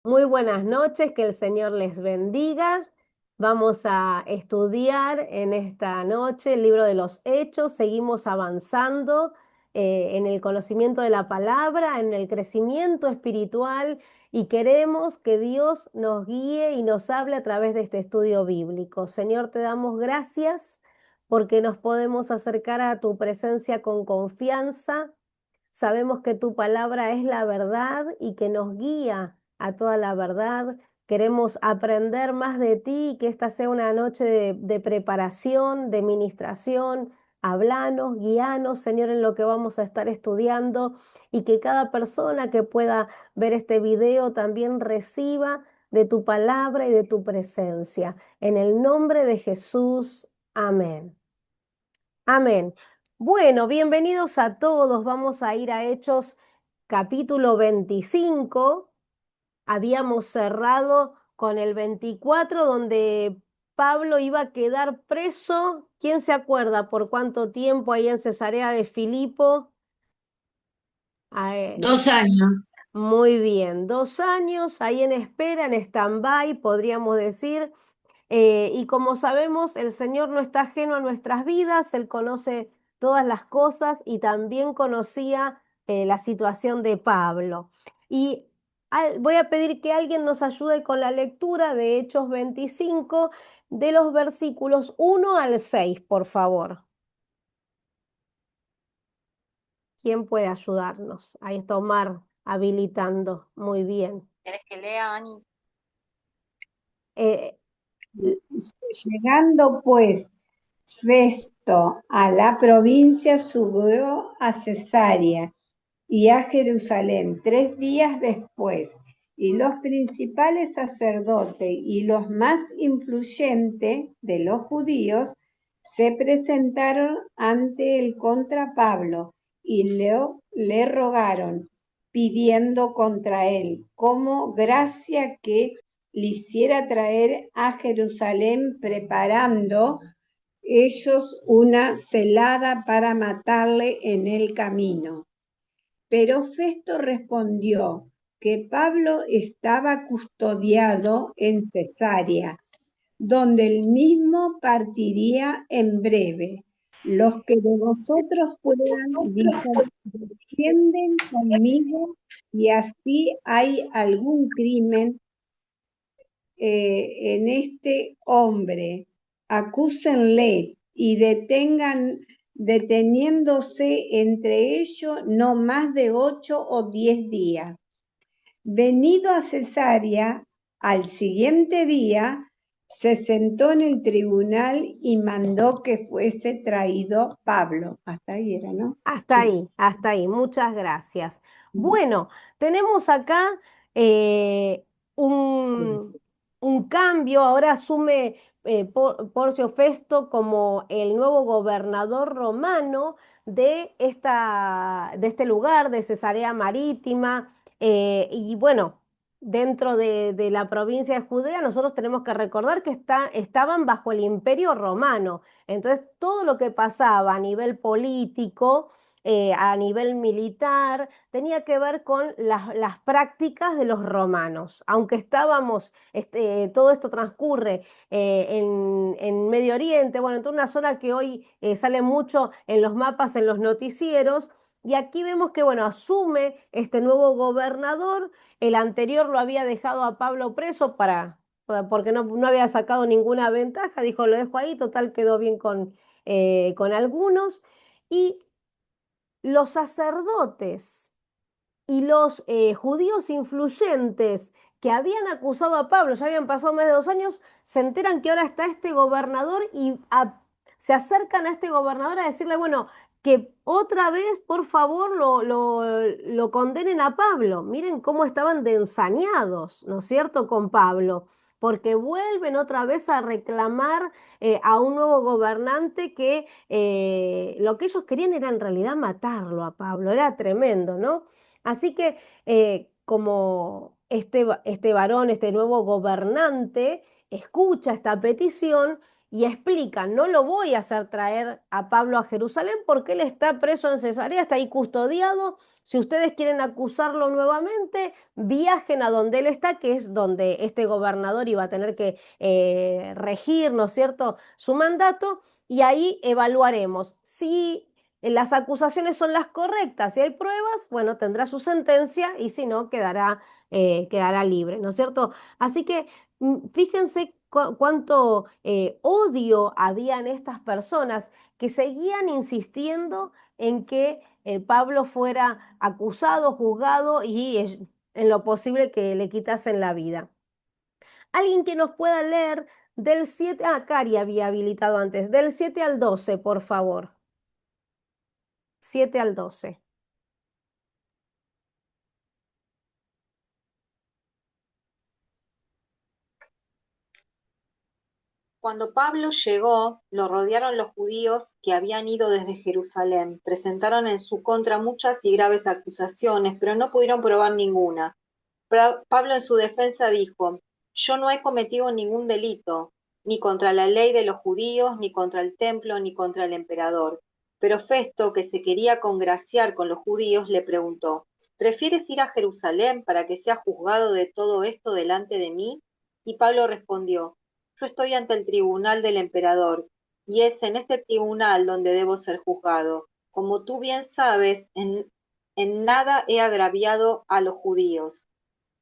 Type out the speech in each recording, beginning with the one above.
Muy buenas noches, que el Señor les bendiga. Vamos a estudiar en esta noche el libro de los Hechos. Seguimos avanzando en el conocimiento de la palabra, en el crecimiento espiritual y queremos que Dios nos guíe y nos hable a través de este estudio bíblico. Señor, te damos gracias porque nos podemos acercar a tu presencia con confianza. Sabemos que tu palabra es la verdad y que nos guía a toda la verdad. Queremos aprender más de ti y que esta sea una noche de preparación, de ministración. Hablanos, guíanos, Señor, en lo que vamos a estar estudiando y que cada persona que pueda ver este video también reciba de tu palabra y de tu presencia. En el nombre de Jesús, amén. Amén. Bueno, bienvenidos a todos. Vamos a ir a Hechos capítulo 25. Habíamos cerrado con el 24, donde Pablo iba a quedar preso. ¿Quién se acuerda por cuánto tiempo ahí en Cesarea de Filipo? Ah, 2 años. muy bien, 2 años ahí en espera, en stand-by, podríamos decir. Y como sabemos, el Señor no está ajeno a nuestras vidas, Él conoce todas las cosas y también conocía la situación de Pablo. Y voy a pedir que alguien nos ayude con la lectura de Hechos 25, de los versículos 1 al 6, por favor. ¿Quién puede ayudarnos? Ahí está Omar habilitando. Muy bien. ¿Querés que lea, Ani? Eh, Llegando pues Festo a la provincia, subió a Cesarea y a Jerusalén 3 días después, y los principales sacerdotes y los más influyentes de los judíos se presentaron ante el contra Pablo y le rogaron, pidiendo contra él como gracia que le hiciera traer a Jerusalén, preparando ellos una celada para matarle en el camino. Pero Festo respondió que Pablo estaba custodiado en Cesarea, donde él mismo partiría en breve. Los que de vosotros puedan, dijo, defienden conmigo, y así hay algún crimen en este hombre, acúsenle y deteniéndose entre ellos no más de 8 o 10 días. Venido a Cesarea, al siguiente día, se sentó en el tribunal y mandó que fuese traído Pablo. Hasta ahí era, ¿no? Hasta Sí. ahí, hasta ahí. Muchas gracias. Bueno, tenemos acá eh, un, un cambio. Ahora asume Porcio Festo como el nuevo gobernador romano de este lugar, de Cesarea Marítima. Y bueno, dentro de la provincia de Judea, nosotros tenemos que recordar que estaban bajo el Imperio Romano. Entonces, todo lo que pasaba a nivel político, a nivel militar, tenía que ver con las prácticas de los romanos. Aunque todo esto transcurre en Medio Oriente, bueno, en toda una zona que hoy sale mucho en los mapas, en los noticieros, y aquí vemos que, bueno, asume este nuevo gobernador. El anterior lo había dejado a Pablo preso porque no había sacado ninguna ventaja, dijo, lo dejo ahí, total quedó bien con algunos. Y los sacerdotes y los judíos influyentes que habían acusado a Pablo, ya habían pasado más de 2 años, se enteran que ahora está este gobernador y se acercan a este gobernador a decirle, bueno, que otra vez, por favor, lo condenen a Pablo. Miren cómo estaban de ensañados, ¿no es cierto?, con Pablo, porque vuelven otra vez a reclamar a un nuevo gobernante que lo que ellos querían era en realidad matarlo a Pablo. Era tremendo, ¿no? Así que como este varón, este nuevo gobernante, escucha esta petición y explican, no lo voy a hacer traer a Pablo a Jerusalén porque él está preso en Cesarea, está ahí custodiado. Si ustedes quieren acusarlo nuevamente, viajen a donde él está, que es donde este gobernador iba a tener que regir, ¿no es cierto?, su mandato, y ahí evaluaremos si las acusaciones son las correctas, si hay pruebas, bueno, tendrá su sentencia y si no, quedará libre, ¿no es cierto? Así que fíjense cuánto odio había en estas personas que seguían insistiendo en que Pablo fuera acusado, juzgado y en lo posible que le quitasen la vida. Alguien que nos pueda leer del 7, Cari había habilitado antes, del 7 al 12, por favor. 7 al 12. Cuando Pablo llegó, lo rodearon los judíos que habían ido desde Jerusalén. Presentaron en su contra muchas y graves acusaciones, pero no pudieron probar ninguna. Pablo en su defensa dijo, yo no he cometido ningún delito, ni contra la ley de los judíos, ni contra el templo, ni contra el emperador. Pero Festo, que se quería congraciar con los judíos, le preguntó, ¿prefieres ir a Jerusalén para que sea juzgado de todo esto delante de mí? Y Pablo respondió, yo estoy ante el tribunal del emperador, y es en este tribunal donde debo ser juzgado. Como tú bien sabes, en nada he agraviado a los judíos.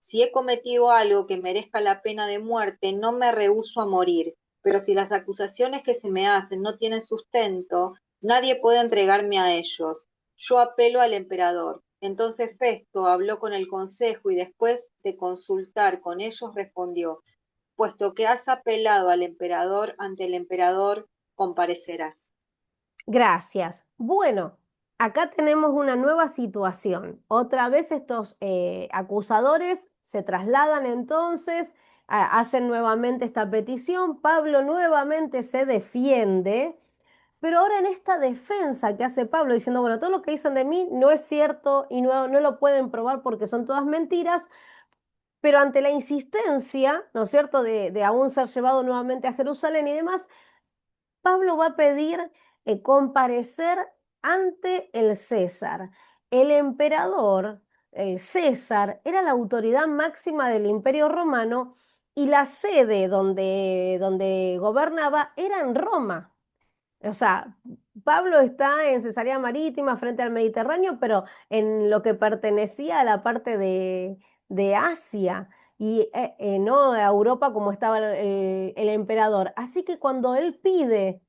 Si he cometido algo que merezca la pena de muerte, no me rehúso a morir, pero si las acusaciones que se me hacen no tienen sustento, nadie puede entregarme a ellos. Yo apelo al emperador. Entonces Festo habló con el consejo y después de consultar con ellos respondió, puesto que has apelado al emperador, ante el emperador comparecerás. Gracias. Bueno, acá tenemos una nueva situación. Otra vez estos acusadores se trasladan entonces, hacen nuevamente esta petición. Pablo nuevamente se defiende, pero ahora en esta defensa que hace Pablo diciendo, bueno, todo lo que dicen de mí no es cierto y no lo pueden probar porque son todas mentiras, pero ante la insistencia, ¿no es cierto?, de aún ser llevado nuevamente a Jerusalén y demás, Pablo va a pedir comparecer ante el César. El emperador, el César, era la autoridad máxima del Imperio Romano y la sede donde gobernaba era en Roma. O sea, Pablo está en Cesarea Marítima frente al Mediterráneo, pero en lo que pertenecía a la parte de Asia y no a Europa como estaba el emperador. Así que cuando él pide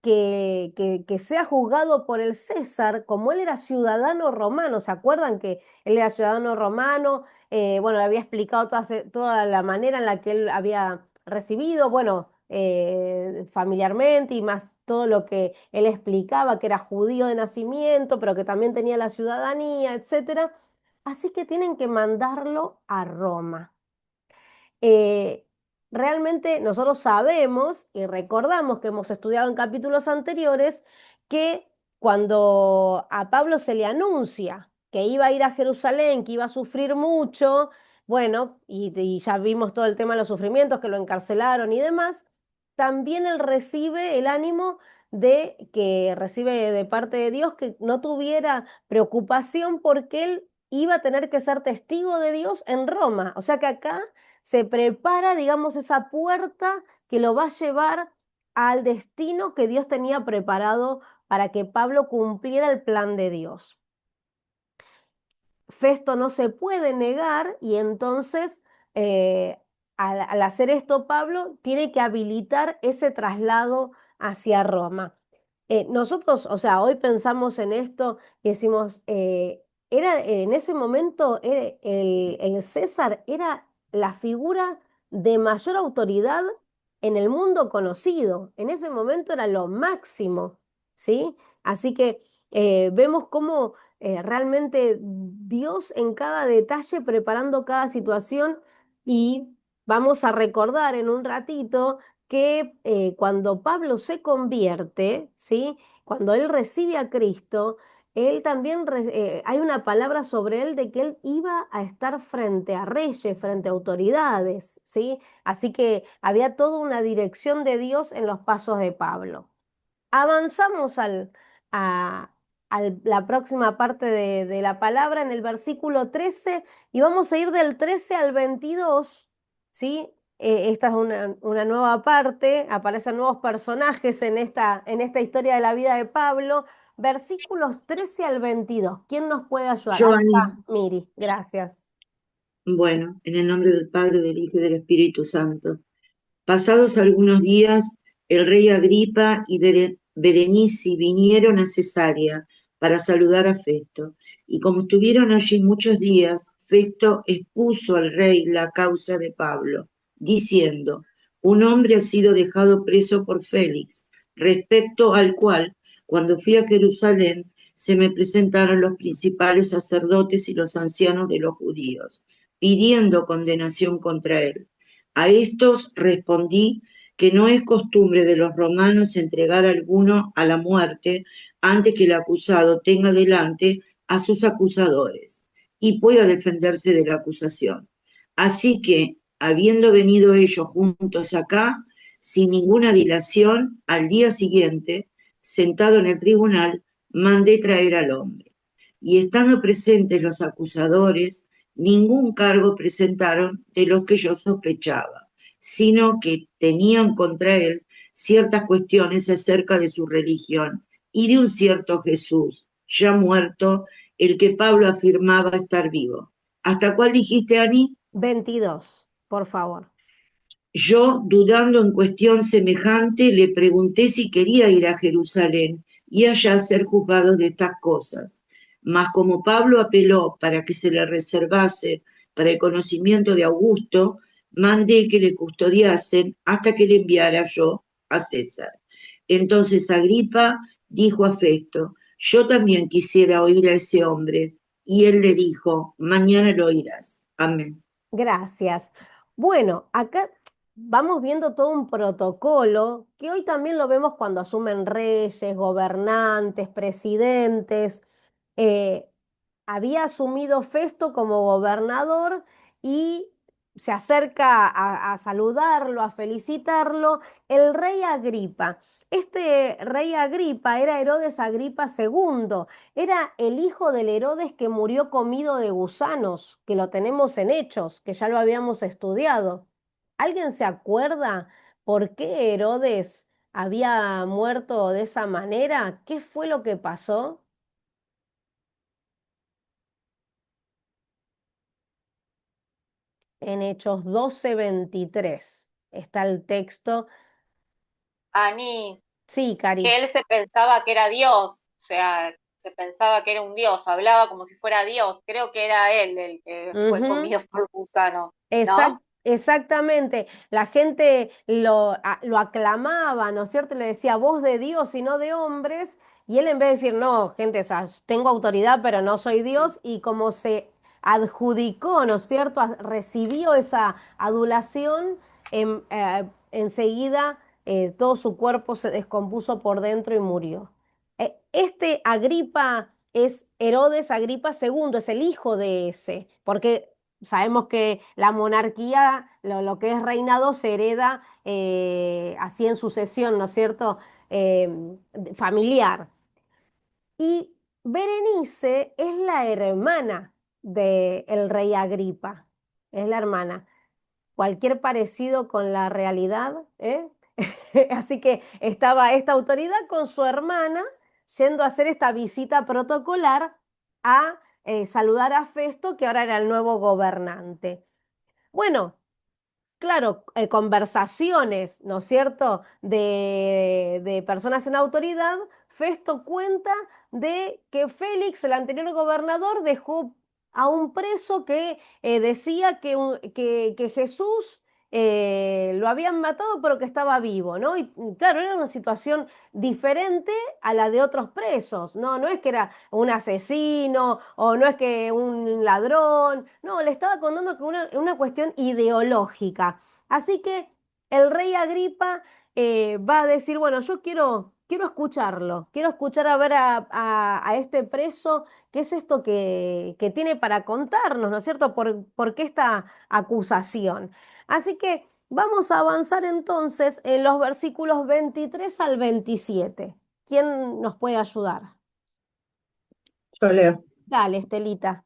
que sea juzgado por el César, como él era ciudadano romano, ¿se acuerdan que él era ciudadano romano? Bueno, le había explicado toda la manera en la que él había recibido, bueno, familiarmente y más todo lo que él explicaba, que era judío de nacimiento, pero que también tenía la ciudadanía, etcétera. Así que tienen que mandarlo a Roma. Eh, Realmente nosotros sabemos y recordamos que hemos estudiado en capítulos anteriores que cuando a Pablo se le anuncia que iba a ir a Jerusalén, que iba a sufrir mucho, bueno, y ya vimos todo el tema de los sufrimientos, que lo encarcelaron y demás, también él recibe el ánimo de que recibe de parte de Dios que no tuviera preocupación porque él iba a tener que ser testigo de Dios en Roma. O sea que acá se prepara, digamos, esa puerta que lo va a llevar al destino que Dios tenía preparado para que Pablo cumpliera el plan de Dios. Festo no se puede negar y entonces al hacer esto Pablo tiene que habilitar ese traslado hacia Roma. Nosotros, o sea, hoy pensamos en esto y decimos, era en ese momento el César era la figura de mayor autoridad en el mundo conocido. En ese momento era lo máximo, ¿sí? Así que vemos cómo realmente Dios en cada detalle preparando cada situación y vamos a recordar en un ratito que cuando Pablo se convierte, ¿sí? Cuando él recibe a Cristo, él también, hay una palabra sobre él de que él iba a estar frente a reyes, frente a autoridades, ¿sí? Así que había toda una dirección de Dios en los pasos de Pablo. Avanzamos a, la próxima parte de la palabra en el versículo 13 y vamos a ir del 13 al 22, ¿sí? Esta es una nueva parte, aparecen nuevos personajes en esta historia de la vida de Pablo. Versículos 13 al 22. ¿Quién nos puede ayudar? Ahí Giovanni, está, Miri, gracias. bueno, en el nombre del Padre, del Hijo y del Espíritu Santo. Pasados algunos días, el rey Agripa y Berenice vinieron a Cesarea para saludar a Festo, y como estuvieron allí muchos días, Festo expuso al rey la causa de Pablo, diciendo: un hombre ha sido dejado preso por Félix, respecto al cual, cuando fui a Jerusalén, se me presentaron los principales sacerdotes y los ancianos de los judíos, pidiendo condenación contra él. A estos respondí que no es costumbre de los romanos entregar a alguno a la muerte antes que el acusado tenga delante a sus acusadores y pueda defenderse de la acusación. Así que, habiendo venido ellos juntos acá, sin ninguna dilación, al día siguiente, sentado en el tribunal, mandé traer al hombre. Y estando presentes los acusadores, ningún cargo presentaron de los que yo sospechaba, sino que tenían contra él ciertas cuestiones acerca de su religión y de un cierto Jesús, ya muerto, el que Pablo afirmaba estar vivo. ¿Hasta cuál dijiste, Ani? 22, por favor. Yo, dudando en cuestión semejante, le pregunté si quería ir a Jerusalén y allá ser juzgado de estas cosas. Mas como Pablo apeló para que se le reservase para el conocimiento de Augusto, mandé que le custodiasen hasta que le enviara yo a César. Entonces Agripa dijo a Festo: yo también quisiera oír a ese hombre. Y él le dijo: mañana lo oirás. Amén. Gracias. Bueno, acá vamos viendo todo un protocolo que hoy también lo vemos cuando asumen reyes, gobernantes, presidentes. Eh, Había asumido Festo como gobernador y se acerca a saludarlo, a felicitarlo, el rey Agripa. Este rey Agripa era Herodes Agripa II, era el hijo del Herodes que murió comido de gusanos, que lo tenemos en Hechos, que ya lo habíamos estudiado. ¿Alguien se acuerda por qué Herodes había muerto de esa manera? ¿Qué fue lo que pasó? En Hechos 12:23 está el texto. Ani, Sí, Cari. que él se pensaba que era Dios, o sea, se pensaba que era un Dios, hablaba como si fuera Dios. Creo que era él el que fue Ujú. comido por gusano, ¿no? Exactamente, la gente lo aclamaba, ¿no es cierto? Le decía voz de Dios y no de hombres, y él en vez de decir, no, gente, o sea, tengo autoridad, pero no soy Dios, y como se adjudicó, ¿no es cierto? Recibió esa adulación, enseguida todo su cuerpo se descompuso por dentro y murió. Este Agripa es Herodes Agripa II, es el hijo de ese, porque sabemos que la monarquía, lo que es reinado, se hereda así en sucesión, ¿no es cierto? Familiar. Y Berenice es la hermana del rey Agripa, es la hermana. Cualquier parecido con la realidad, ¿eh? Así que estaba esta autoridad con su hermana yendo a hacer esta visita protocolar a saludar a Festo, que ahora era el nuevo gobernante. Bueno, claro, conversaciones, ¿no es cierto?, de personas en autoridad. Festo cuenta de que Félix, el anterior gobernador, dejó a un preso que decía que Jesús lo habían matado, pero que estaba vivo, ¿no? Y claro, era una situación diferente a la de otros presos, ¿no? No es que era un asesino o no es que un ladrón, no, le estaba contando que una cuestión ideológica. Así que el rey Agripa va a decir, bueno, yo quiero quiero escucharlo, quiero escuchar a ver a este preso, qué es esto que tiene para contarnos, ¿no es cierto? ¿Por qué esta acusación? Así que vamos a avanzar entonces en los versículos 23 al 27. ¿Quién nos puede ayudar? Yo leo. Dale, Estelita.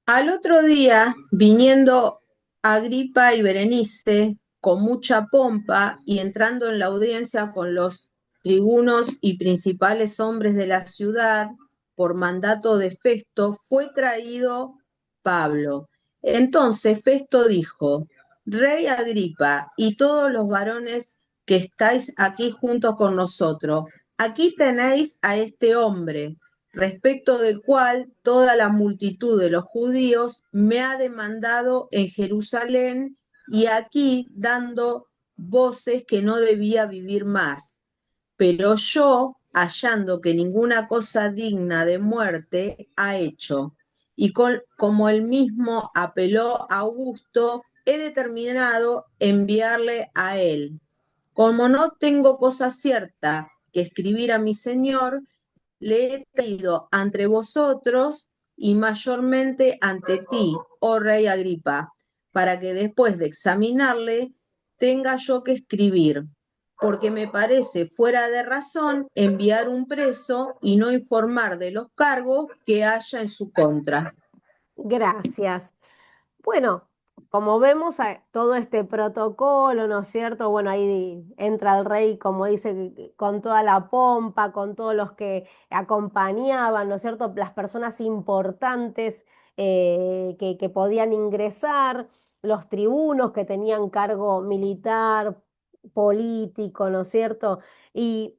Al otro día, viniendo Agripa y Berenice con mucha pompa y entrando en la audiencia con los tribunos y principales hombres de la ciudad, por mandato de Festo, fue traído Pablo. Entonces Festo dijo: Rey Agripa y todos los varones que estáis aquí juntos con nosotros, aquí tenéis a este hombre, respecto del cual toda la multitud de los judíos me ha demandado en Jerusalén y aquí dando voces que no debía vivir más. Pero yo, hallando que ninguna cosa digna de muerte ha hecho, y como él mismo apeló a Augusto, he determinado enviarle a él. Como no tengo cosa cierta que escribir a mi señor, le he traído ante vosotros y mayormente ante ti, oh rey Agripa, para que después de examinarle tenga yo que escribir, porque me parece fuera de razón enviar un preso y no informar de los cargos que haya en su contra. Gracias. Bueno, como vemos, todo este protocolo, ¿no es cierto? Bueno, ahí entra el rey, como dice, con toda la pompa, con todos los que acompañaban, ¿no es cierto? Las personas importantes que podían ingresar, los tribunos que tenían cargo militar, político, ¿no es cierto? Y,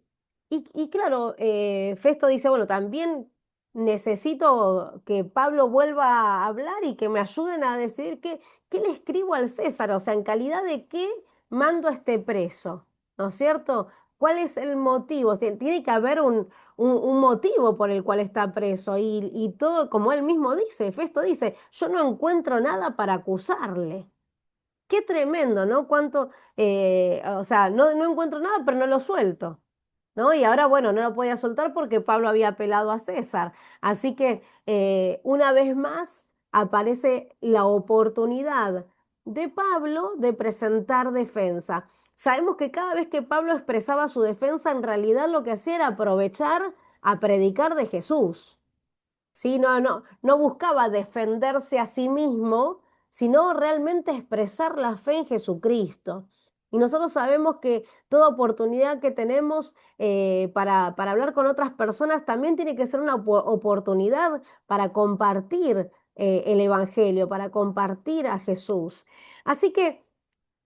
y claro, Festo dice, bueno, también necesito que Pablo vuelva a hablar y que me ayuden a decidir qué le escribo al César, o sea, en calidad de qué mando a este preso, ¿no es cierto? ¿Cuál es el motivo? Tiene que haber un motivo por el cual está preso y todo, como él mismo dice, Festo dice, yo no encuentro nada para acusarle. Qué tremendo, ¿no? O sea, no encuentro nada, pero no lo suelto. ¿No? Y ahora, bueno, no lo podía soltar porque Pablo había apelado a César. Así que una vez más aparece la oportunidad de Pablo de presentar defensa. Sabemos que cada vez que Pablo expresaba su defensa, en realidad lo que hacía era aprovechar a predicar de Jesús. ¿Sí? No buscaba defenderse a sí mismo, sino realmente expresar la fe en Jesucristo. Y nosotros sabemos que toda oportunidad que tenemos para hablar con otras personas también tiene que ser una oportunidad para compartir el Evangelio, para compartir a Jesús. Así que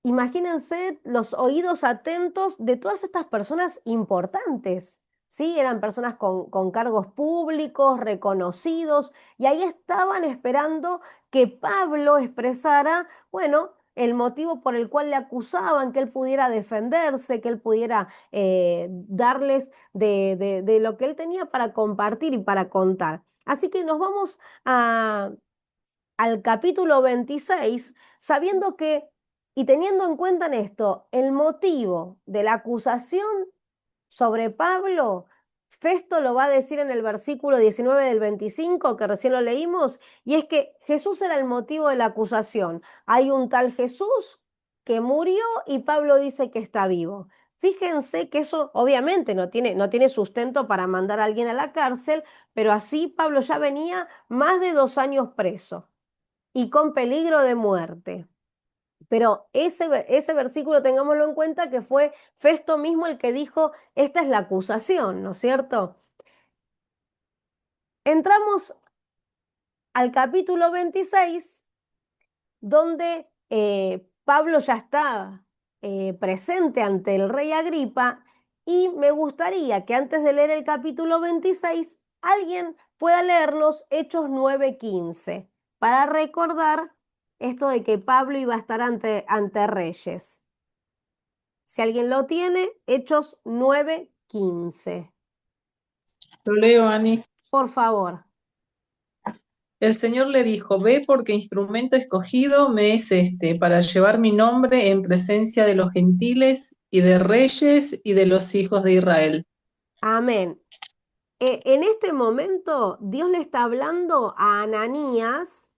imagínense los oídos atentos de todas estas personas importantes. Sí, eran personas con cargos públicos, reconocidos, y ahí estaban esperando que Pablo expresara, bueno, el motivo por el cual le acusaban, que él pudiera defenderse, que él pudiera darles de lo que él tenía para compartir y para contar. Así que nos vamos al capítulo 26, sabiendo que, y teniendo en cuenta en esto, el motivo de la acusación sobre Pablo, Festo lo va a decir en el versículo 19 del 25, que recién lo leímos, y es que Jesús era el motivo de la acusación. Hay un tal Jesús que murió y Pablo dice que está vivo. Fíjense que eso obviamente no tiene sustento para mandar a alguien a la cárcel, pero así Pablo ya venía más de 2 años preso y con peligro de muerte. Pero ese versículo tengámoslo en cuenta que fue Festo mismo el que dijo, esta es la acusación, ¿no es cierto? Entramos al capítulo 26, donde Pablo ya está presente ante el rey Agripa, y me gustaría que antes de leer el capítulo 26, alguien pueda leernos Hechos 9:15, para recordar esto de que Pablo iba a estar ante reyes. Si alguien lo tiene, Hechos 9:15. Lo leo, Ani. Por favor. El Señor le dijo, ve porque instrumento escogido me es este, para llevar mi nombre en presencia de los gentiles y de reyes y de los hijos de Israel. Amén. En este momento, Dios le está hablando a Ananías,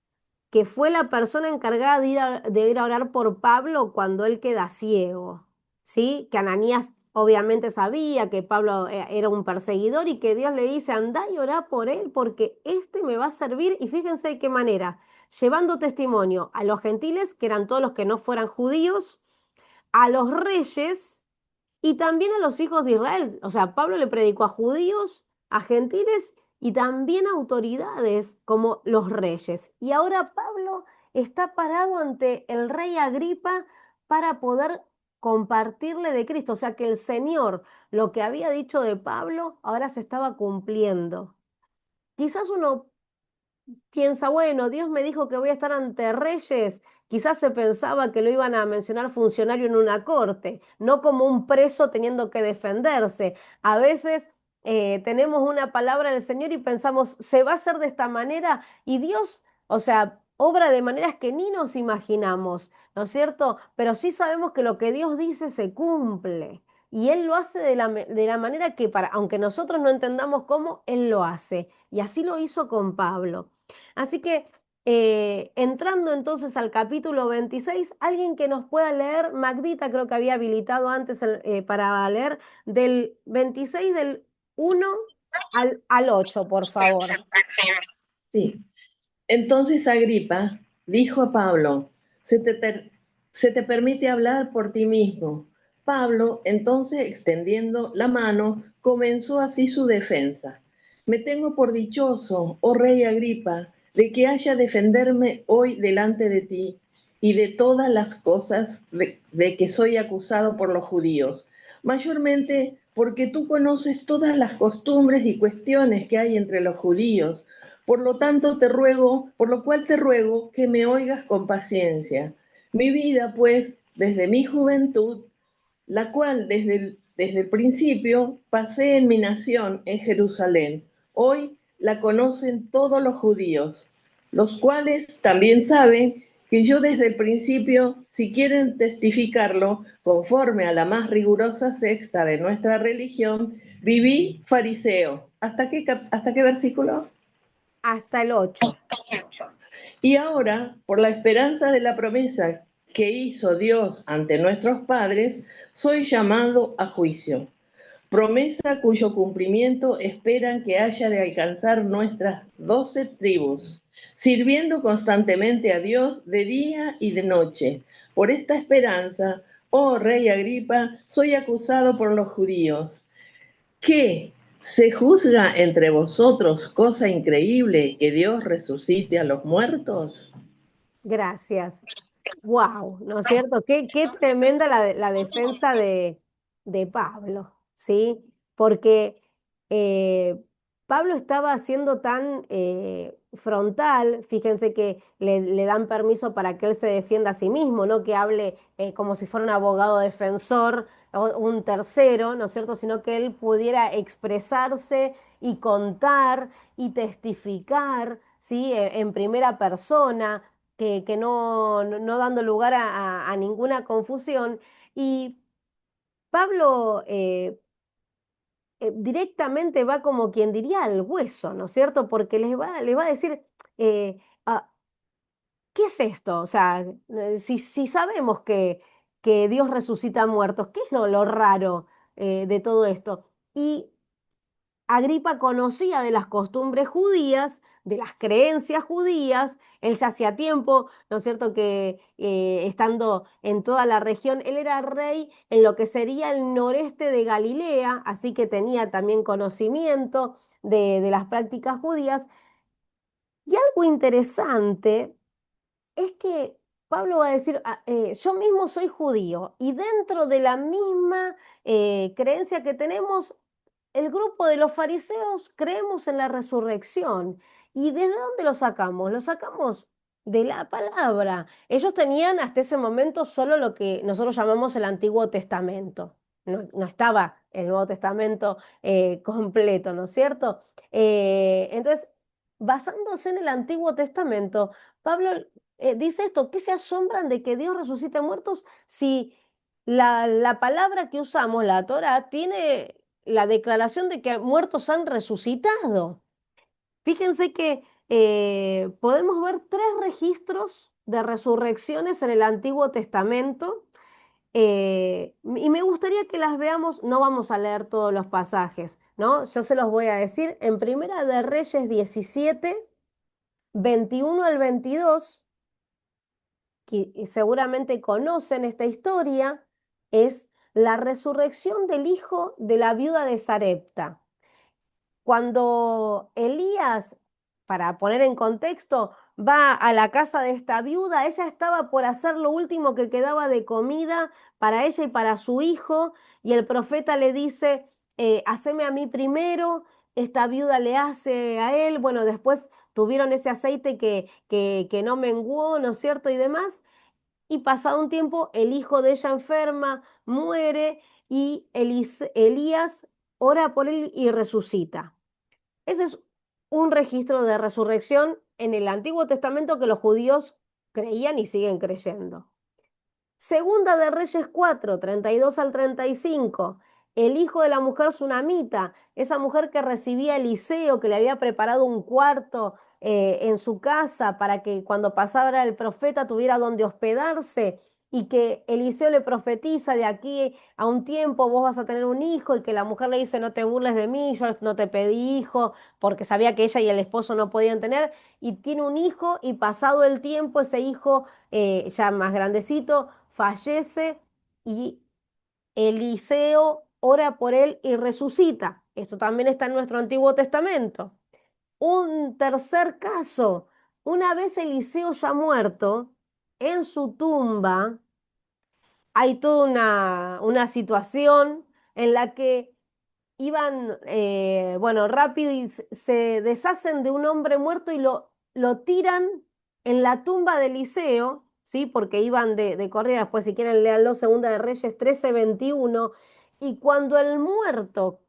que fue la persona encargada de ir a orar por Pablo cuando él queda ciego, ¿sí? Que Ananías obviamente sabía que Pablo era un perseguidor y que Dios le dice, andá y orá por él porque este me va a servir. Y fíjense de qué manera, llevando testimonio a los gentiles, que eran todos los que no fueran judíos, a los reyes y también a los hijos de Israel. O sea, Pablo le predicó a judíos, a gentiles y también a autoridades como los reyes. Y ahora Pablo está parado ante el rey Agripa para poder compartirle de Cristo. O sea que el Señor, lo que había dicho de Pablo, ahora se estaba cumpliendo. Quizás uno piensa, bueno, Dios me dijo que voy a estar ante reyes. Quizás se pensaba que lo iban a mencionar funcionario en una corte, no como un preso teniendo que defenderse. A veces tenemos una palabra del Señor y pensamos, se va a hacer de esta manera y Dios, o sea, obra de maneras que ni nos imaginamos, ¿no es cierto? Pero sí sabemos que lo que Dios dice se cumple. Y Él lo hace de la manera que, aunque nosotros no entendamos cómo, Él lo hace. Y así lo hizo con Pablo. Así que entrando entonces al capítulo 26, alguien que nos pueda leer, Magdita creo que había habilitado antes para leer del 26 del 1 al 8, por favor. Sí. Entonces Agripa dijo a Pablo, se te permite hablar por ti mismo. Pablo, entonces extendiendo la mano, comenzó así su defensa. Me tengo por dichoso, oh rey Agripa, de que haya defenderme hoy delante de ti y de todas las cosas de que soy acusado por los judíos, mayormente porque tú conoces todas las costumbres y cuestiones que hay entre los judíos. Por lo tanto, por lo cual te ruego que me oigas con paciencia. Mi vida, pues, desde mi juventud, la cual desde el principio pasé en mi nación, en Jerusalén. Hoy la conocen todos los judíos, los cuales también saben que yo desde el principio, si quieren testificarlo, conforme a la más rigurosa sexta de nuestra religión, viví fariseo. Hasta qué versículo? Hasta el 8. Y ahora, por la esperanza de la promesa que hizo Dios ante nuestros padres, soy llamado a juicio. Promesa cuyo cumplimiento esperan que haya de alcanzar nuestras 12 tribus, sirviendo constantemente a Dios de día y de noche. Por esta esperanza, oh rey Agripa, soy acusado por los judíos. ¿Qué? ¿Se juzga entre vosotros cosa increíble que Dios resucite a los muertos? Gracias. Wow, ¿no es cierto? Qué tremenda la defensa de Pablo, ¿sí? Porque eh, Pablo estaba siendo tan frontal, fíjense que le dan permiso para que él se defienda a sí mismo, no que hable como si fuera un abogado defensor o un tercero, ¿no es cierto? Sino que él pudiera expresarse y contar y testificar, ¿sí? En primera persona que no dando lugar a ninguna confusión. Y Pablo directamente va como quien diría al hueso, ¿no es cierto? Porque les va a decir, ah, ¿qué es esto? O sea, si sabemos que Dios resucita muertos, ¿qué es lo raro de todo esto? Y Agripa conocía de las costumbres judías, de las creencias judías, él ya hacía tiempo, ¿no es cierto?, que estando en toda la región, él era rey en lo que sería el noreste de Galilea, así que tenía también conocimiento de las prácticas judías. Y algo interesante es que Pablo va a decir, yo mismo soy judío y dentro de la misma creencia que tenemos, el grupo de los fariseos creemos en la resurrección. ¿Y desde dónde lo sacamos? Lo sacamos de la palabra. Ellos tenían hasta ese momento solo lo que nosotros llamamos el Antiguo Testamento. No estaba el Nuevo Testamento completo, ¿no es cierto? Entonces, basándose en el Antiguo Testamento. Pablo dice esto, ¿qué se asombran de que Dios resucite muertos si la palabra que usamos, la Torá, tiene la declaración de que muertos han resucitado? Fíjense que podemos ver 3 registros de resurrecciones en el Antiguo Testamento. Y me gustaría que las veamos, no vamos a leer todos los pasajes, ¿no? Yo se los voy a decir en Primera de Reyes 17, 21 al 22, que seguramente conocen esta historia, es la resurrección del hijo de la viuda de Sarepta. Cuando Elías, para poner en contexto, va a la casa de esta viuda, ella estaba por hacer lo último que quedaba de comida para ella y para su hijo, y el profeta le dice, haceme a mí primero, esta viuda le hace a él, bueno, después tuvieron ese aceite que no menguó, ¿no es cierto? Y demás, y pasado un tiempo, el hijo de ella enferma, muere, y Elías ora por él y resucita. Ese es un registro de resurrección en el Antiguo Testamento que los judíos creían y siguen creyendo. Segunda de Reyes 4, 32 al 35. El hijo de la mujer sunamita, esa mujer que recibía a Eliseo, que le había preparado un cuarto en su casa para que cuando pasara el profeta tuviera donde hospedarse, y que Eliseo le profetiza: de aquí a un tiempo vos vas a tener un hijo, y que la mujer le dice: no te burles de mí, yo no te pedí hijo, porque sabía que ella y el esposo no podían tener, y tiene un hijo, y pasado el tiempo ese hijo ya más grandecito fallece, y Eliseo ora por él y resucita. Esto también está en nuestro Antiguo Testamento. Un tercer caso, una vez Eliseo ya muerto, en su tumba hay toda una situación en la que iban, bueno, rápido, y se deshacen de un hombre muerto y lo tiran en la tumba de Eliseo, ¿sí? Porque iban de corrida. Después, si quieren, léanlo, Segunda de Reyes 13, 21. Y cuando el muerto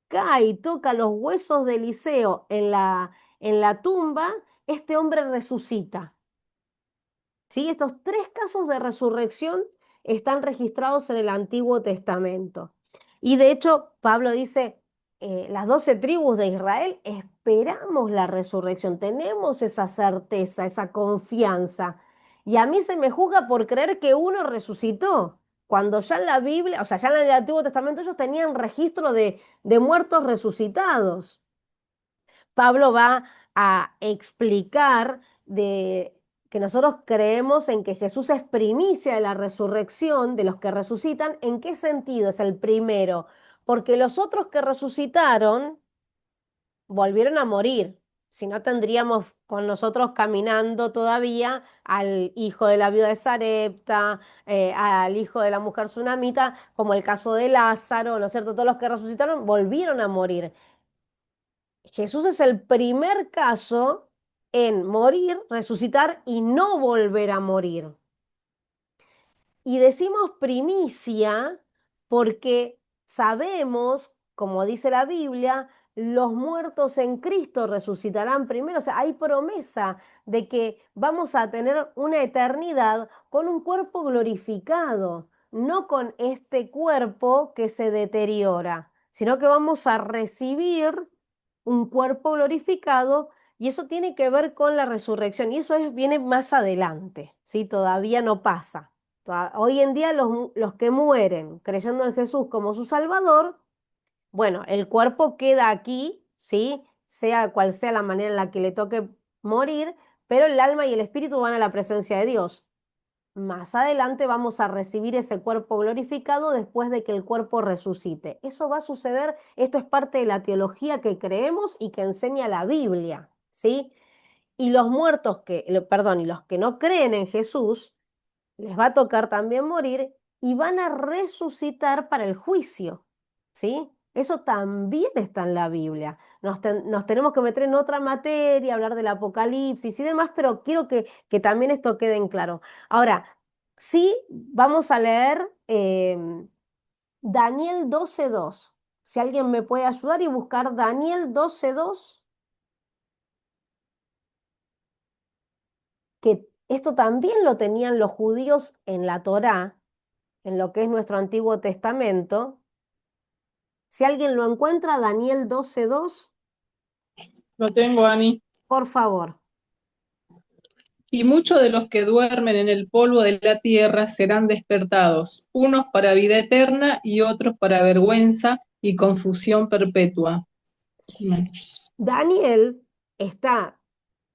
cae y toca los huesos de Eliseo en la tumba, este hombre resucita. ¿Sí? Estos 3 casos de resurrección están registrados en el Antiguo Testamento. Y de hecho, Pablo dice, las 12 tribus de Israel esperamos la resurrección, tenemos esa certeza, esa confianza. Y a mí se me juzga por creer que uno resucitó, cuando ya en la Biblia, o sea, ya en el Antiguo Testamento ellos tenían registro de muertos resucitados. Pablo va a explicar que nosotros creemos en que Jesús es primicia de la resurrección de los que resucitan. ¿En qué sentido es el primero? Porque los otros que resucitaron volvieron a morir. Si no, tendríamos con nosotros caminando todavía al hijo de la viuda de Sarepta, al hijo de la mujer sunamita, como el caso de Lázaro, ¿no es cierto? Todos los que resucitaron volvieron a morir. Jesús es el primer caso en morir, resucitar y no volver a morir. Y decimos primicia porque sabemos, como dice la Biblia, los muertos en Cristo resucitarán primero. O sea, hay promesa de que vamos a tener una eternidad con un cuerpo glorificado, no con este cuerpo que se deteriora, sino que vamos a recibir un cuerpo glorificado, y eso tiene que ver con la resurrección, y eso viene más adelante, ¿sí? Todavía no pasa. Hoy en día los que mueren creyendo en Jesús como su Salvador, bueno, el cuerpo queda aquí, ¿sí? Sea cual sea la manera en la que le toque morir, pero el alma y el espíritu van a la presencia de Dios. Más adelante vamos a recibir ese cuerpo glorificado después de que el cuerpo resucite. Eso va a suceder, esto es parte de la teología que creemos y que enseña la Biblia, ¿sí? Y los muertos perdón, y los que no creen en Jesús, les va a tocar también morir y van a resucitar para el juicio, ¿sí? Eso también está en la Biblia. Nos tenemos que meter en otra materia, hablar del Apocalipsis y demás, pero quiero que también esto quede en claro. Ahora, sí, vamos a leer Daniel 12:2. Si alguien me puede ayudar y buscar Daniel 12:2. Esto también lo tenían los judíos en la Torá, en lo que es nuestro Antiguo Testamento. Si alguien lo encuentra, Daniel 12:2, Lo tengo, Ani. por favor. Y muchos de los que duermen en el polvo de la tierra serán despertados, unos para vida eterna y otros para vergüenza y confusión perpetua. Amén. Daniel está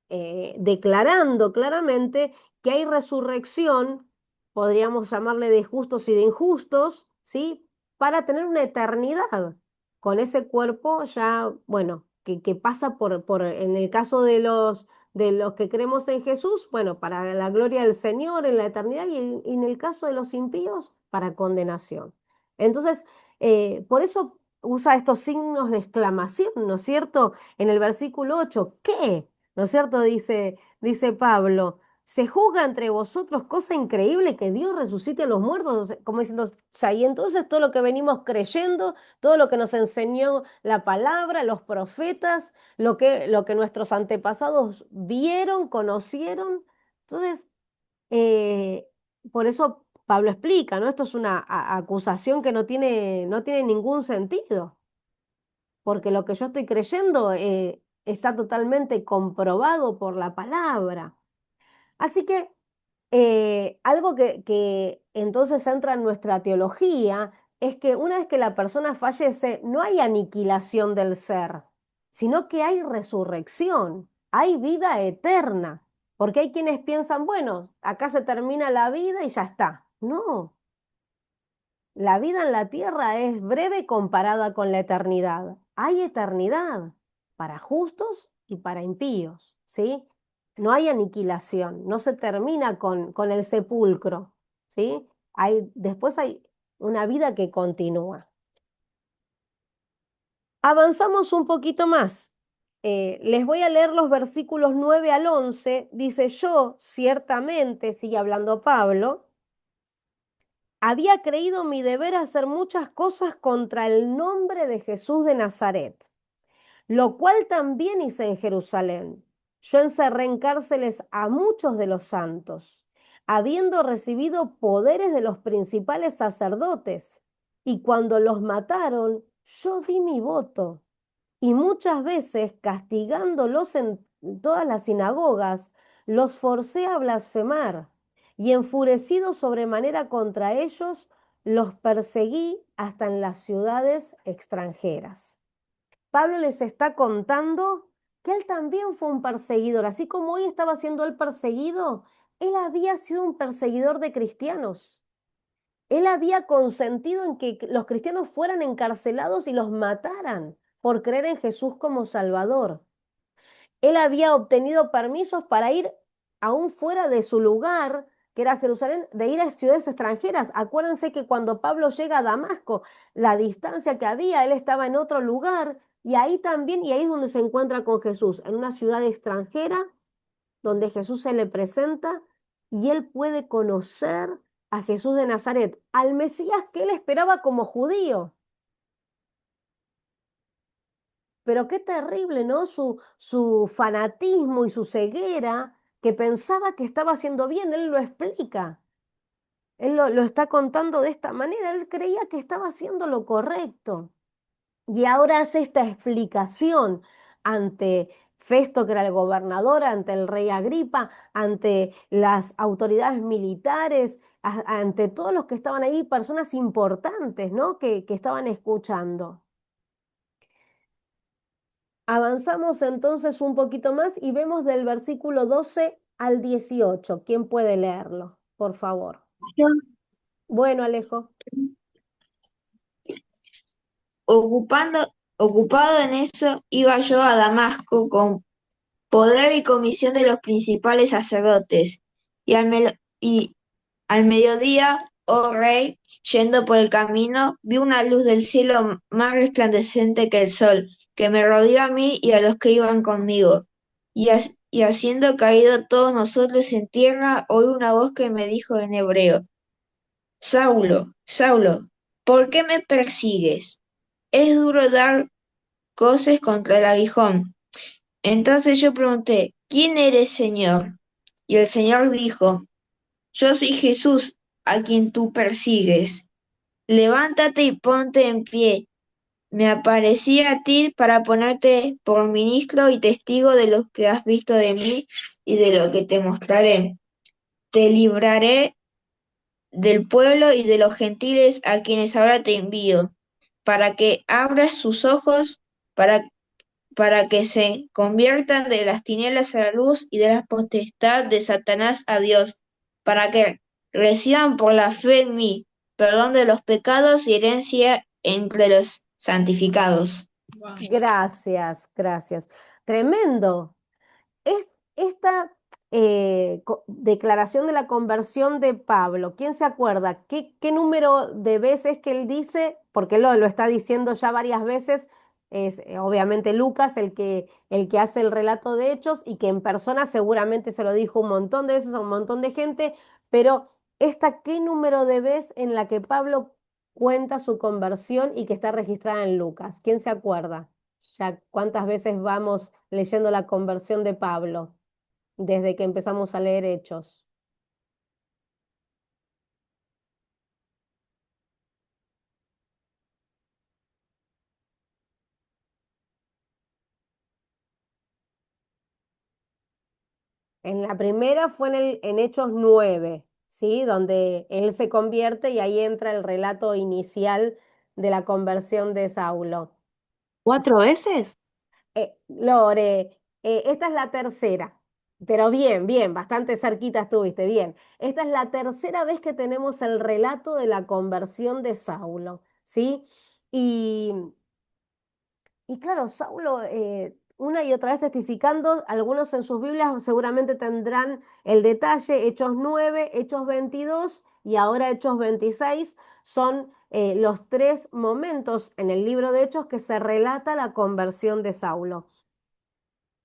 declarando claramente que hay resurrección, podríamos llamarle de justos y de injustos, ¿sí? Para tener una eternidad con ese cuerpo ya, bueno, que pasa en el caso de los que creemos en Jesús, bueno, para la gloria del Señor en la eternidad y en el caso de los impíos, para condenación. Entonces, por eso usa estos signos de exclamación, ¿no es cierto? En el versículo 8, ¿qué? ¿No es cierto? Dice Pablo, se juzga entre vosotros cosa increíble que Dios resucite a los muertos, o sea, como diciendo, ya, y entonces todo lo que venimos creyendo, todo lo que nos enseñó la palabra, los profetas, lo que nuestros antepasados vieron, conocieron. Entonces, eh, por eso Pablo explica, ¿no? Esto es una acusación que no tiene ningún sentido, porque lo que yo estoy creyendo está totalmente comprobado por la palabra. Así que algo que entonces entra en nuestra teología es que una vez que la persona fallece, no hay aniquilación del ser, sino que hay resurrección, hay vida eterna. Porque hay quienes piensan, bueno, acá se termina la vida y ya está. No, la vida en la tierra es breve comparada con la eternidad. Hay eternidad para justos y para impíos, ¿sí? No hay aniquilación, no se termina con el sepulcro, ¿sí? Después hay una vida que continúa. Avanzamos un poquito más. Les voy a leer los versículos 9 al 11. Dice, yo ciertamente, sigue hablando Pablo, había creído mi deber hacer muchas cosas contra el nombre de Jesús de Nazaret, lo cual también hice en Jerusalén. Yo encerré en cárceles a muchos de los santos, habiendo recibido poderes de los principales sacerdotes, y cuando los mataron, yo di mi voto. Y muchas veces, castigándolos en todas las sinagogas, los forcé a blasfemar, y enfurecido sobremanera contra ellos, los perseguí hasta en las ciudades extranjeras. Pablo les está contando que él también fue un perseguidor, así como hoy estaba siendo el perseguido, él había sido un perseguidor de cristianos. Él había consentido en que los cristianos fueran encarcelados y los mataran por creer en Jesús como Salvador. Él había obtenido permisos para ir aún fuera de su lugar, que era Jerusalén, de ir a ciudades extranjeras. Acuérdense que cuando Pablo llega a Damasco, la distancia que había, él estaba en otro lugar y ahí también, y ahí es donde se encuentra con Jesús, en una ciudad extranjera, donde Jesús se le presenta y él puede conocer a Jesús de Nazaret, al Mesías que él esperaba como judío. Pero qué terrible, ¿no? Su fanatismo y su ceguera, que pensaba que estaba haciendo bien, él lo explica. Él lo está contando de esta manera, él creía que estaba haciendo lo correcto. Y ahora hace esta explicación ante Festo, que era el gobernador, ante el rey Agripa, ante las autoridades militares, ante todos los que estaban ahí, personas importantes, ¿no? Que estaban escuchando. Avanzamos entonces un poquito más y vemos del versículo 12 al 18. ¿Quién puede leerlo? Por favor. Yo, Bueno, Alejo. ocupado en eso, iba yo a Damasco con poder y comisión de los principales sacerdotes, y al mediodía, oh rey, yendo por el camino, vi una luz del cielo más resplandeciente que el sol, que me rodeó a mí y a los que iban conmigo. Y haciendo caído todos nosotros en tierra, oí una voz que me dijo en hebreo: Saulo, Saulo, ¿por qué me persigues? Es duro dar coces contra el aguijón. Entonces yo pregunté: ¿Quién eres, Señor? Y el Señor dijo: Yo soy Jesús, a quien tú persigues. Levántate y ponte en pie. Me aparecí a ti para ponerte por ministro y testigo de lo que has visto de mí y de lo que te mostraré. Te libraré del pueblo y de los gentiles a quienes ahora te envío, para que abras sus ojos, para que se conviertan de las tinieblas a la luz y de la potestad de Satanás a Dios, para que reciban por la fe en mí perdón de los pecados y herencia entre los santificados. Wow. Gracias, gracias. Tremendo. Esta declaración de la conversión de Pablo, ¿quién se acuerda? ¿Qué número de veces que él dice? Porque lo está diciendo ya varias veces, es obviamente Lucas el que hace el relato de Hechos y que en persona seguramente se lo dijo un montón de veces a un montón de gente, pero ¿qué número de vez en la que Pablo cuenta su conversión y que está registrada en Lucas? ¿Quién se acuerda? Ya cuántas veces vamos leyendo la conversión de Pablo desde que empezamos a leer Hechos. En la primera fue en Hechos 9, ¿sí? Donde él se convierte y ahí entra el relato inicial de la conversión de Saulo. ¿4 veces? Lore, esta es la tercera, pero bien, bien, bastante cerquita estuviste, bien. Esta es la tercera vez que tenemos el relato de la conversión de Saulo, ¿sí? Y claro, Saulo, una y otra vez testificando, algunos en sus Biblias seguramente tendrán el detalle, Hechos 9, Hechos 22 y ahora Hechos 26, son los tres momentos en el libro de Hechos que se relata la conversión de Saulo.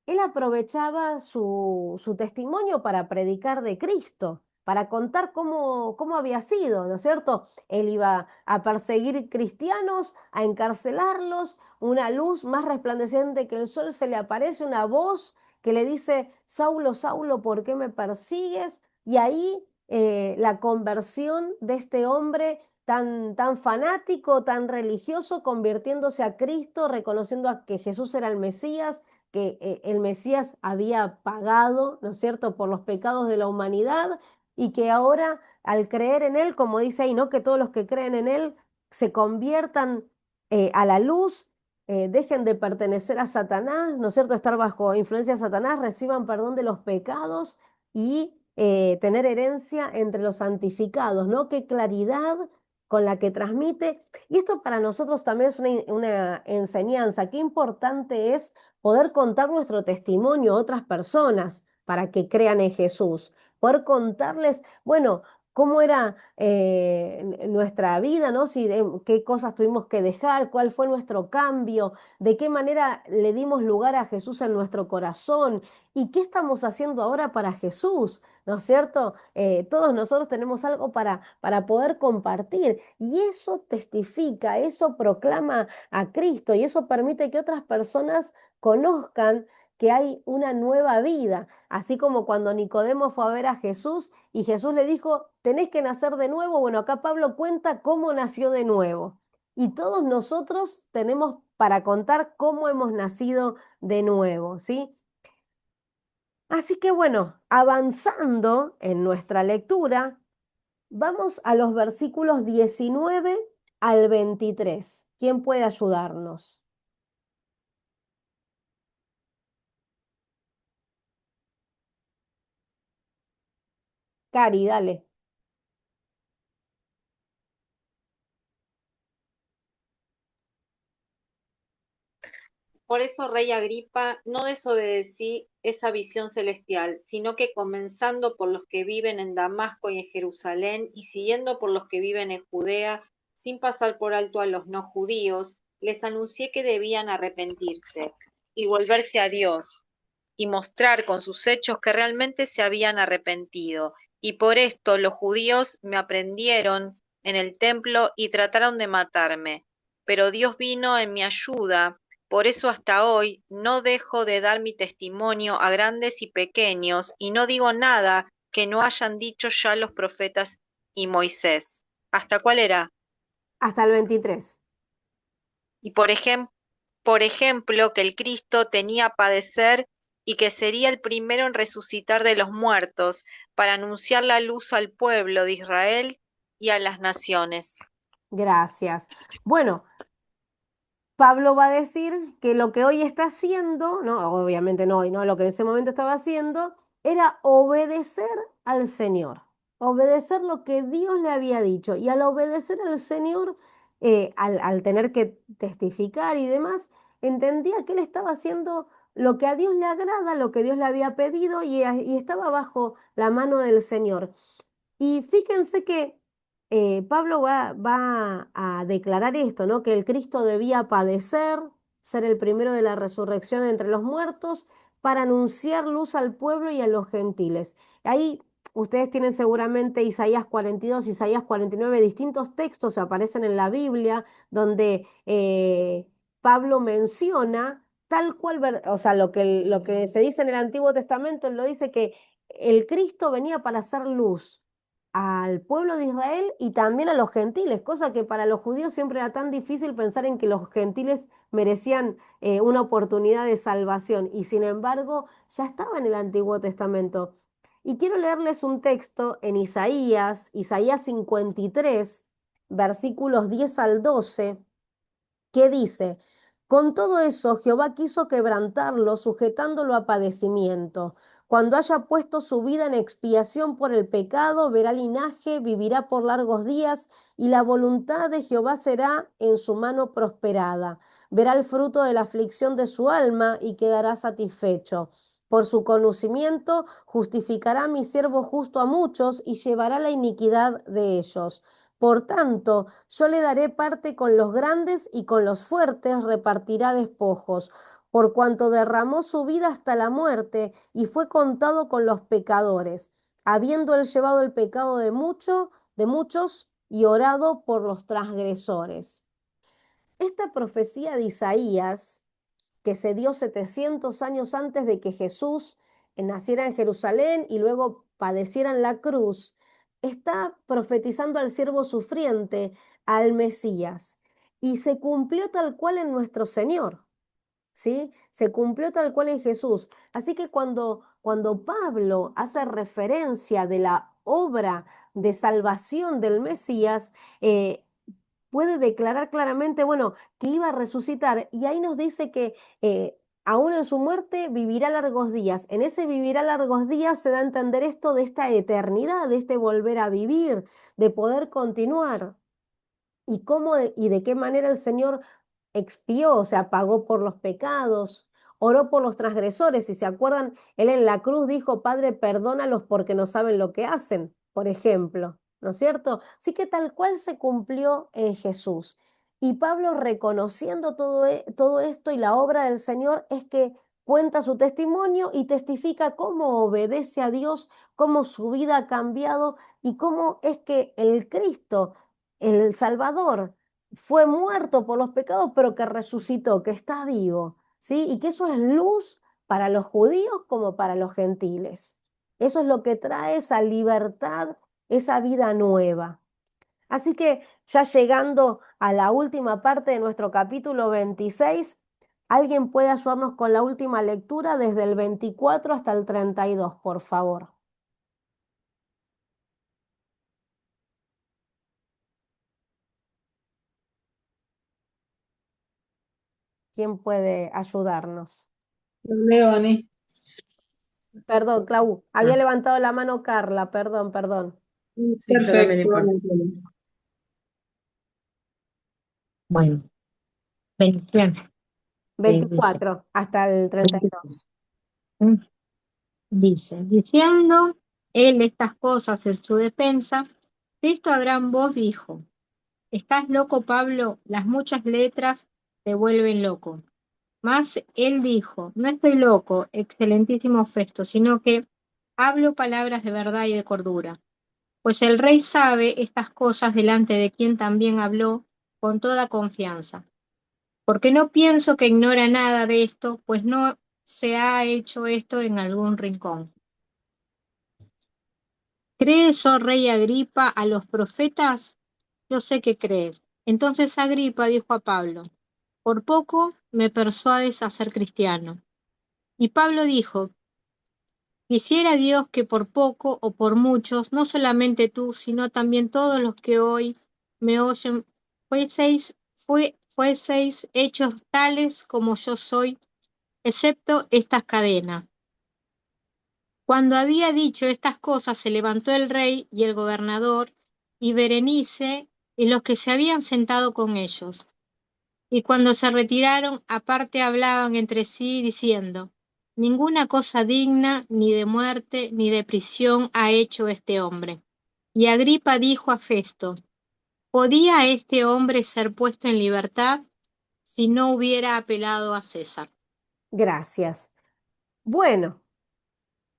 Él aprovechaba su testimonio para predicar de Cristo, para contar cómo había sido, ¿no es cierto? Él iba a perseguir cristianos, a encarcelarlos, una luz más resplandeciente que el sol se le aparece, una voz que le dice: Saulo, Saulo, ¿por qué me persigues? Y ahí la conversión de este hombre tan fanático, tan religioso, convirtiéndose a Cristo, reconociendo que Jesús era el Mesías, que el Mesías había pagado, ¿no es cierto?, por los pecados de la humanidad y que ahora al creer en Él, como dice ahí, ¿no?, que todos los que creen en Él se conviertan a la luz, dejen de pertenecer a Satanás, ¿no es cierto?, estar bajo influencia de Satanás, reciban perdón de los pecados y tener herencia entre los santificados, ¿no? Qué claridad con la que transmite. Y esto para nosotros también es una enseñanza. Qué importante es poder contar nuestro testimonio a otras personas para que crean en Jesús, poder contarles, bueno, cómo era nuestra vida, ¿no? Qué cosas tuvimos que dejar, cuál fue nuestro cambio, de qué manera le dimos lugar a Jesús en nuestro corazón y qué estamos haciendo ahora para Jesús, ¿no es cierto? Todos nosotros tenemos algo para poder compartir y eso testifica, eso proclama a Cristo y eso permite que otras personas conozcan que hay una nueva vida, así como cuando Nicodemo fue a ver a Jesús y Jesús le dijo: tenés que nacer de nuevo. Bueno, acá Pablo cuenta cómo nació de nuevo y todos nosotros tenemos para contar cómo hemos nacido de nuevo, ¿sí? Así que bueno, avanzando en nuestra lectura, vamos a los versículos 19 al 23. ¿Quién puede ayudarnos? Cari, dale. Por eso, rey Agripa, no desobedecí esa visión celestial, sino que comenzando por los que viven en Damasco y en Jerusalén, y siguiendo por los que viven en Judea, sin pasar por alto a los no judíos, les anuncié que debían arrepentirse y volverse a Dios, y mostrar con sus hechos que realmente se habían arrepentido. Y por esto los judíos me aprendieron en el templo y trataron de matarme. Pero Dios vino en mi ayuda Por eso hasta hoy no dejo de dar mi testimonio a grandes y pequeños, y no digo nada que no hayan dicho ya los profetas y Moisés. ¿Hasta cuál era? Hasta el 23. Y por ejemplo, que el Cristo tenía padecer y que sería el primero en resucitar de los muertos, para anunciar la luz al pueblo de Israel y a las naciones. Gracias. Bueno, Pablo va a decir que lo que hoy está haciendo, no, obviamente no hoy, no, lo que en ese momento estaba haciendo era obedecer al Señor, obedecer lo que Dios le había dicho. Y al obedecer al Señor, al tener que testificar y demás, entendía que él estaba haciendo lo que a Dios le agrada, lo que Dios le había pedido y estaba bajo la mano del Señor. Y fíjense que Pablo va a declarar esto, ¿no? Que el Cristo debía padecer, ser el primero de la resurrección entre los muertos, para anunciar luz al pueblo y a los gentiles. Ahí ustedes tienen seguramente Isaías 42, Isaías 49, distintos textos aparecen en la Biblia donde Pablo menciona tal cual, o sea, lo que se dice en el Antiguo Testamento, él lo dice que el Cristo venía para hacer luz al pueblo de Israel y también a los gentiles, cosa que para los judíos siempre era tan difícil pensar en que los gentiles merecían una oportunidad de salvación, y sin embargo ya estaba en el Antiguo Testamento. Y quiero leerles un texto en Isaías, Isaías 53, versículos 10 al 12, que dice: con todo eso Jehová quiso quebrantarlo, sujetándolo a padecimiento. Cuando haya puesto su vida en expiación por el pecado, verá linaje, vivirá por largos días, y la voluntad de Jehová será en su mano prosperada. Verá el fruto de la aflicción de su alma y quedará satisfecho. Por su conocimiento justificará a mi siervo justo a muchos y llevará la iniquidad de ellos. Por tanto, yo le daré parte con los grandes y con los fuertes repartirá despojos, por cuanto derramó su vida hasta la muerte y fue contado con los pecadores, habiendo él llevado el pecado de muchos y orado por los transgresores. Esta profecía de Isaías, que se dio 700 años antes de que Jesús naciera en Jerusalén y luego padeciera en la cruz, está profetizando al siervo sufriente, al Mesías, y se cumplió tal cual en nuestro Señor, ¿sí? Se cumplió tal cual en Jesús. Así que cuando Pablo hace referencia de la obra de salvación del Mesías, puede declarar claramente, bueno, que iba a resucitar, y ahí nos dice que aún en su muerte vivirá largos días. En ese vivirá largos días se da a entender esto de esta eternidad, de este volver a vivir, de poder continuar. Y cómo y de qué manera el Señor expió, o sea, pagó por los pecados, oró por los transgresores. Si se acuerdan, él en la cruz dijo: Padre, perdónalos porque no saben lo que hacen, por ejemplo, ¿no es cierto? Así que tal cual se cumplió en Jesús. Y Pablo, reconociendo todo esto y la obra del Señor, es que cuenta su testimonio y testifica cómo obedece a Dios, cómo su vida ha cambiado y cómo es que el Cristo, el Salvador, fue muerto por los pecados, pero que resucitó, que está vivo, ¿sí? Y que eso es luz para los judíos como para los gentiles. Eso es lo que trae esa libertad, esa vida nueva. Así que ya llegando a la última parte de nuestro capítulo 26, ¿alguien puede ayudarnos con la última lectura desde el 24 hasta el 32, por favor? ¿Quién puede ayudarnos? Lo leo, Ani. Perdón, Clau, había levantado la mano Carla, perdón. Sí, yo también Perfecto. importa. Bueno, bendiciones. 24 hasta el 32. Dice, diciendo él estas cosas en su defensa, Cristo a gran voz dijo: ¿Estás loco, Pablo? Las muchas letras te vuelven loco. Mas él dijo: No estoy loco, excelentísimo Festo, sino que hablo palabras de verdad y de cordura. Pues el rey sabe estas cosas, delante de quien también habló con toda confianza. porque no pienso que ignora nada de esto, pues no se ha hecho esto en algún rincón. ¿Crees, oh rey Agripa, a los profetas? Yo sé que crees. Entonces Agripa dijo a Pablo, por poco me persuades a ser cristiano. Y Pablo dijo, quisiera Dios que por poco o por muchos, no solamente tú, sino también todos los que hoy me oyen, fueseis hechos tales como yo soy, excepto estas cadenas. Cuando había dicho estas cosas, se levantó el rey y el gobernador y Berenice y los que se habían sentado con ellos. Y cuando se retiraron, aparte hablaban entre sí, diciendo, ninguna cosa digna ni de muerte ni de prisión ha hecho este hombre. Y Agripa dijo a Festo, ¿podía este hombre ser puesto en libertad si no hubiera apelado a César? Gracias. Bueno,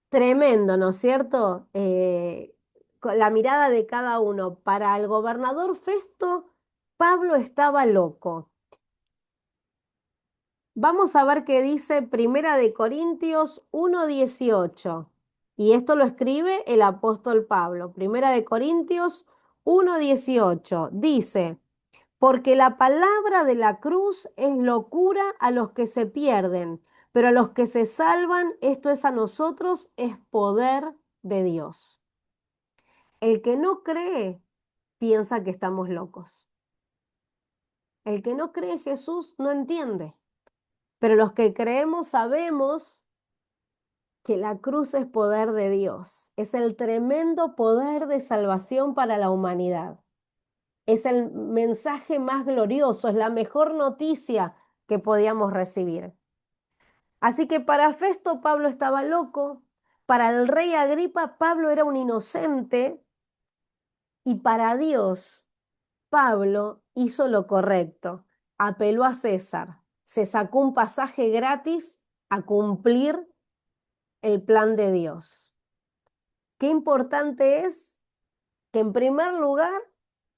tremendo, ¿no es cierto? Con la mirada de cada uno. Para el gobernador Festo, Pablo estaba loco. Vamos a ver qué dice Primera de Corintios 1:18. Y esto lo escribe el apóstol Pablo. Primera de Corintios 1:18. Dice, porque la palabra de la cruz es locura a los que se pierden, pero a los que se salvan, esto es a nosotros, es poder de Dios. El que no cree piensa que estamos locos. El que no cree en Jesús no entiende. Pero los que creemos sabemos que la cruz es poder de Dios. Es el tremendo poder de salvación para la humanidad. Es el mensaje más glorioso, es la mejor noticia que podíamos recibir. Así que para Festo Pablo estaba loco, para el rey Agripa Pablo era un inocente y para Dios Pablo hizo lo correcto, apeló a César, se sacó un pasaje gratis a cumplir el plan de Dios. Qué importante es que en primer lugar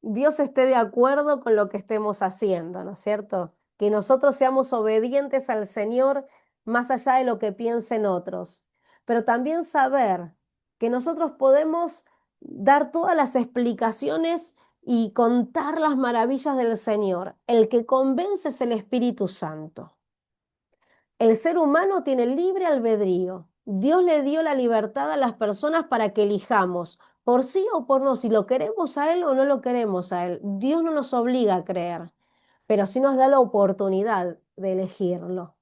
Dios esté de acuerdo con lo que estemos haciendo, ¿no es cierto? Que nosotros seamos obedientes al Señor más allá de lo que piensen otros. Pero también saber que nosotros podemos dar todas las explicaciones y contar las maravillas del Señor. El que convence es el Espíritu Santo. El ser humano tiene libre albedrío. Dios le dio la libertad a las personas para que elijamos, por sí o por no, si lo queremos a Él o no lo queremos a Él. Dios no nos obliga a creer, pero sí nos da la oportunidad de elegirlo.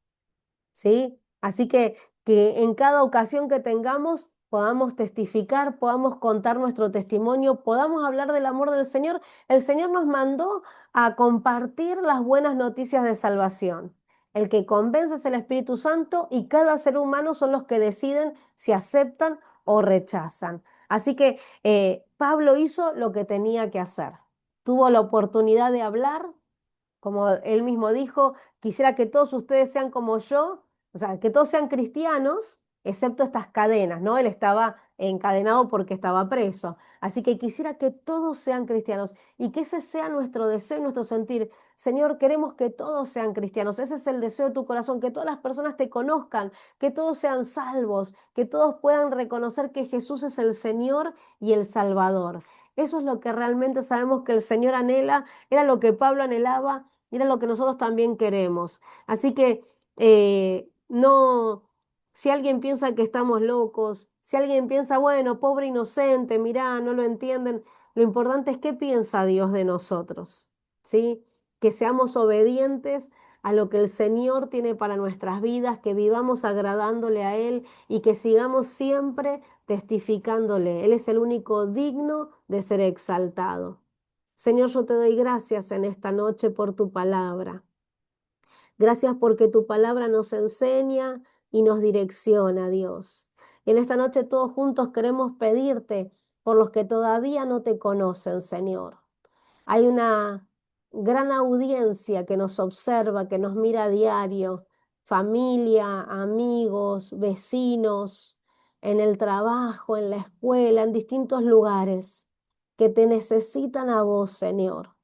¿Sí? Así que en cada ocasión que tengamos podamos testificar, podamos contar nuestro testimonio, podamos hablar del amor del Señor. El Señor nos mandó a compartir las buenas noticias de salvación. El que convence es el Espíritu Santo y cada ser humano son los que deciden si aceptan o rechazan. Así que Pablo hizo lo que tenía que hacer. Tuvo la oportunidad de hablar, como él mismo dijo, quisiera que todos ustedes sean como yo, o sea, que todos sean cristianos, excepto estas cadenas, ¿no? Él estaba encadenado porque estaba preso. Así que quisiera que todos sean cristianos y que ese sea nuestro deseo y nuestro sentir. Señor, queremos que todos sean cristianos. Ese es el deseo de tu corazón, que todas las personas te conozcan, que todos sean salvos, que todos puedan reconocer que Jesús es el Señor y el Salvador. Eso es lo que realmente sabemos que el Señor anhela, era lo que Pablo anhelaba y era lo que nosotros también queremos. Así que no, si alguien piensa que estamos locos, si alguien piensa, bueno, pobre inocente, mirá, no lo entienden, lo importante es qué piensa Dios de nosotros, ¿sí? Que seamos obedientes a lo que el Señor tiene para nuestras vidas, que vivamos agradándole a Él y que sigamos siempre testificándole. Él es el único digno de ser exaltado. Señor, yo te doy gracias en esta noche por tu palabra. Gracias porque tu palabra nos enseña y nos direcciona, Dios. Y en esta noche todos juntos queremos pedirte por los que todavía no te conocen, Señor. Hay una gran audiencia que nos observa, que nos mira a diario, familia, amigos, vecinos, en el trabajo, en la escuela, en distintos lugares, que te necesitan a vos, Señor.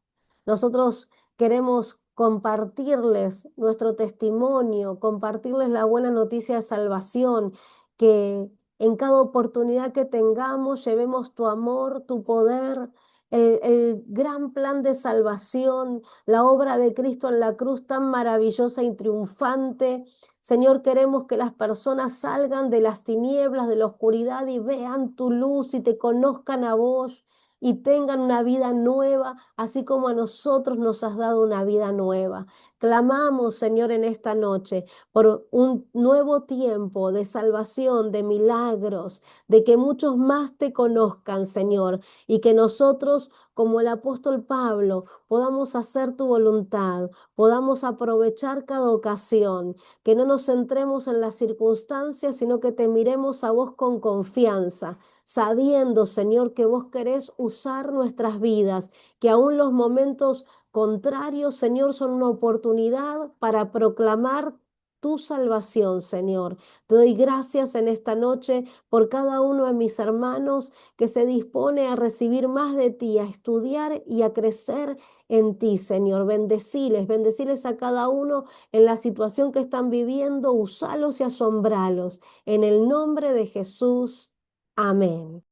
Nosotros queremos compartirles nuestro testimonio, compartirles la buena noticia de salvación, que en cada oportunidad que tengamos llevemos tu amor, tu poder, el gran plan de salvación, la obra de Cristo en la cruz tan maravillosa y triunfante. Señor, queremos que las personas salgan de las tinieblas, de la oscuridad y vean tu luz y te conozcan a vos y tengan una vida nueva, así como a nosotros nos has dado una vida nueva. Clamamos, Señor, en esta noche por un nuevo tiempo de salvación, de milagros, de que muchos más te conozcan, Señor, y que nosotros, como el apóstol Pablo, podamos hacer tu voluntad, podamos aprovechar cada ocasión, que no nos centremos en las circunstancias, sino que te miremos a vos con confianza, sabiendo, Señor, que vos querés usar nuestras vidas, que aún los momentos contrarios, Señor, son una oportunidad para proclamar tu salvación, Señor. Te doy gracias en esta noche por cada uno de mis hermanos que se dispone a recibir más de ti, a estudiar y a crecer en ti, Señor. Bendeciles a cada uno en la situación que están viviendo, usalos y asombralos. En el nombre de Jesús. Amén.